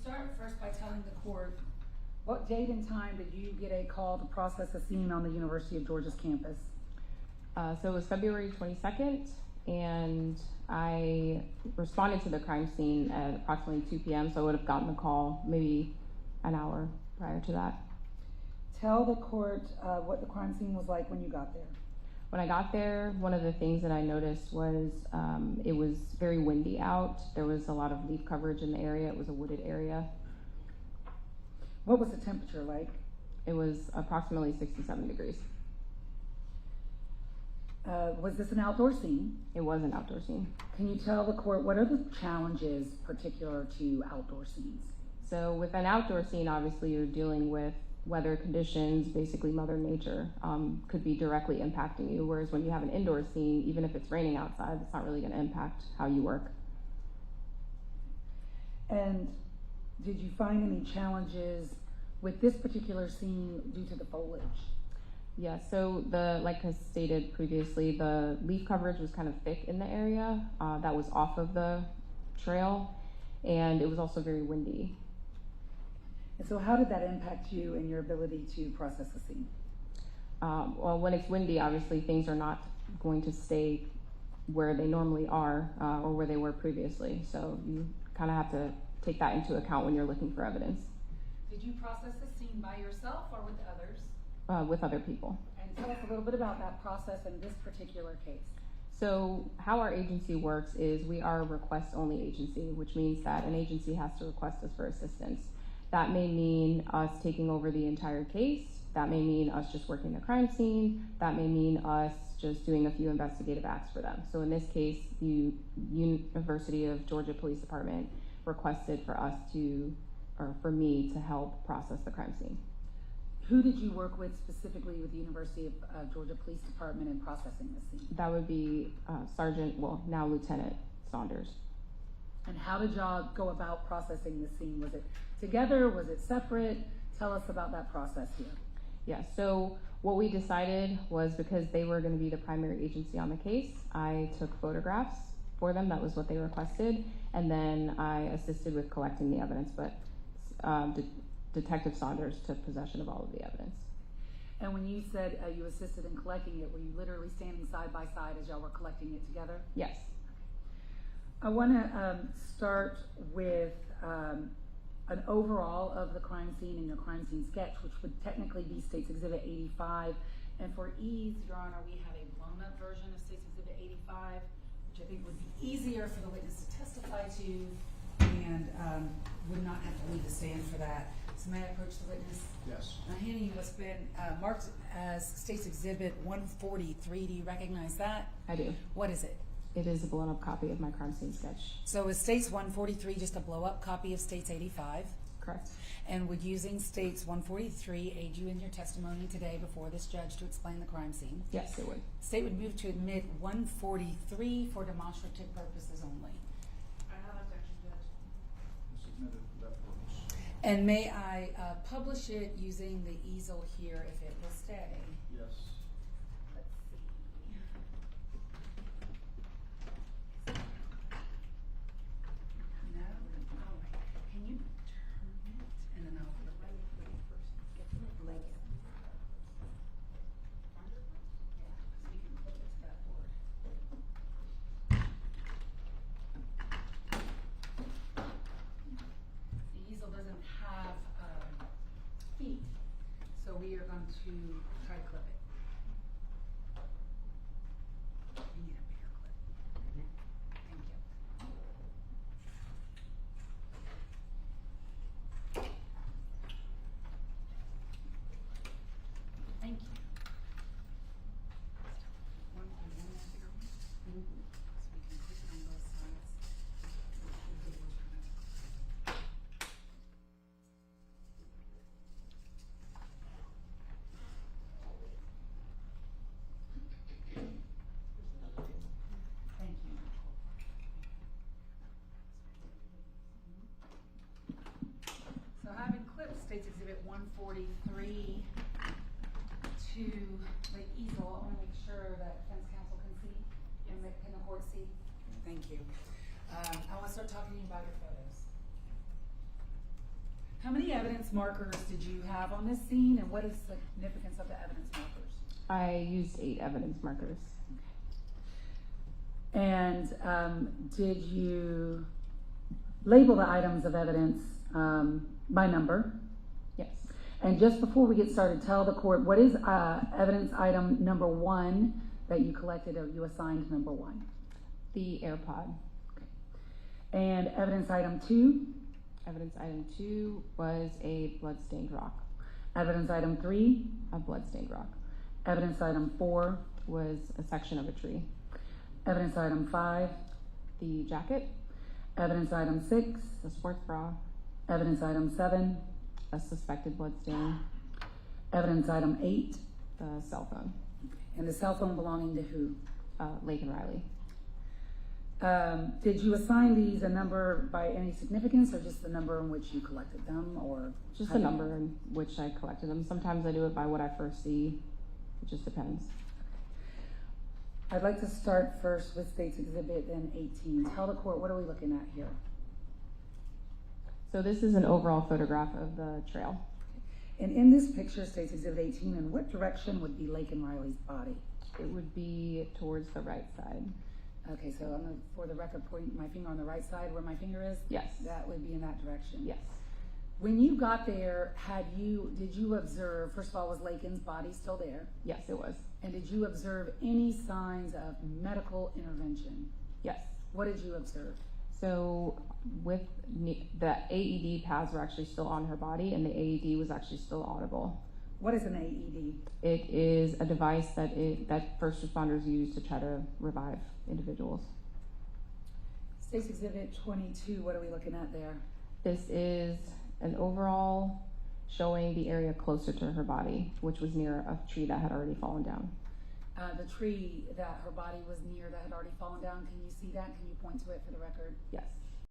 start first by telling the court what date and time did you get a call to process a scene on the University of Georgia's campus? So it was February 22nd, and I responded to the crime scene at approximately 2 p.m., so I would have gotten the call maybe an hour prior to that. Tell the court what the crime scene was like when you got there. When I got there, one of the things that I noticed was it was very windy out. There was a lot of leaf coverage in the area. It was a wooded area. What was the temperature like? It was approximately 67 degrees. Was this an outdoor scene? It was an outdoor scene. Can you tell the court what are the challenges particular to outdoor scenes? So with an outdoor scene, obviously you're dealing with weather conditions, basically Mother Nature, could be directly impacting you. Whereas when you have an indoor scene, even if it's raining outside, it's not really going to impact how you work. And did you find any challenges with this particular scene due to the foliage? Yeah, so like I stated previously, the leaf coverage was kind of thick in the area that was off of the trail, and it was also very windy. And so how did that impact you and your ability to process the scene? Well, when it's windy, obviously things are not going to stay where they normally are or where they were previously. So you kind of have to take that into account when you're looking for evidence. Did you process the scene by yourself or with others? With other people. And tell us a little bit about that process in this particular case. So how our agency works is we are a request-only agency, which means that an agency has to request us for assistance. That may mean us taking over the entire case. That may mean us just working the crime scene. That may mean us just doing a few investigative acts for them. So in this case, the University of Georgia Police Department requested for us to, or for me to help process the crime scene. Who did you work with specifically with the University of Georgia Police Department in processing the scene? That would be Sergeant, well, now Lieutenant Saunders. And how did y'all go about processing the scene? Was it together? Was it separate? Tell us about that process here. Yeah, so what we decided was because they were going to be the primary agency on the case, I took photographs for them. That was what they requested. And then I assisted with collecting the evidence, but Detective Saunders took possession of all of the evidence. And when you said you assisted in collecting it, were you literally standing side by side as y'all were collecting it together? Yes. I want to start with an overall of the crime scene and your crime scene sketch, which would technically be State's Exhibit 85. And for ease, Your Honor, we have a blown-up version of State's Exhibit 85, which I think would be easier for the witness to testify to and would not have to leave the stand for that. So may I approach the witness? Yes. I'm handing you what's been marked as State's Exhibit 143. Do you recognize that? I do. What is it? It is a blown-up copy of my crime scene sketch. So is State's 143 just a blow-up copy of State's 85? Correct. And would using State's 143 aid you in your testimony today before this judge to explain the crime scene? Yes, it would. State would move to admit 143 for demonstrative purposes only. I have objection, Judge. Submitted for that purpose. And may I publish it using the easel here if it will stay? Yes. Let's see. No, all right. Can you turn it and then I'll flip it first. Get the leg in. Yeah, so you can flip it to that board. The easel doesn't have feet, so we are going to try to clip it. You need a bigger clip. Thank you. Thank you. One bigger one. So we can clip it on both sides. Thank you. So having clipped State's Exhibit 143 to the easel, I want to make sure that defense counsel can see and can the court see. Thank you. I want to start talking to you about your photos. How many evidence markers did you have on this scene, and what is the significance of the evidence markers? I used 8 evidence markers. And did you label the items of evidence by number? Yes. And just before we get started, tell the court, what is evidence item number 1 that you collected or you assigned number 1? The AirPod. Okay. And evidence item 2? Evidence item 2 was a blood-stained rock. Evidence item 3? A blood-stained rock. Evidence item 4? Was a section of a tree. Evidence item 5? The jacket. Evidence item 6? The sports bra. Evidence item 7? A suspected blood stain. Evidence item 8? The cell phone. And the cell phone belonging to who? Laken Riley. Did you assign these a number by any significance, or just the number in which you collected them, or? Just the number in which I collected them. Sometimes I do it by what I first see. It just depends. I'd like to start first with State's Exhibit and 18. Tell the court, what are we looking at here? So this is an overall photograph of the trail. And in this picture, State's Exhibit 18, in what direction would be Laken Riley's body? It would be towards the right side. Okay, so I'm gonna, for the record, point my finger on the right side where my finger is? Yes. That would be in that direction? Yes. When you got there, did you observe, first of all, was Laken's body still there? Yes, it was. And did you observe any signs of medical intervention? Yes. What did you observe? So with the AED pads were actually still on her body, and the AED was actually still audible. What is an AED? It is a device that first responders use to try to revive individuals. State's Exhibit 22, what are we looking at there? This is an overall showing the area closer to her body, which was near a tree that had already fallen down. The tree that her body was near that had already fallen down, can you see that? Can you point to it for the record? Yes.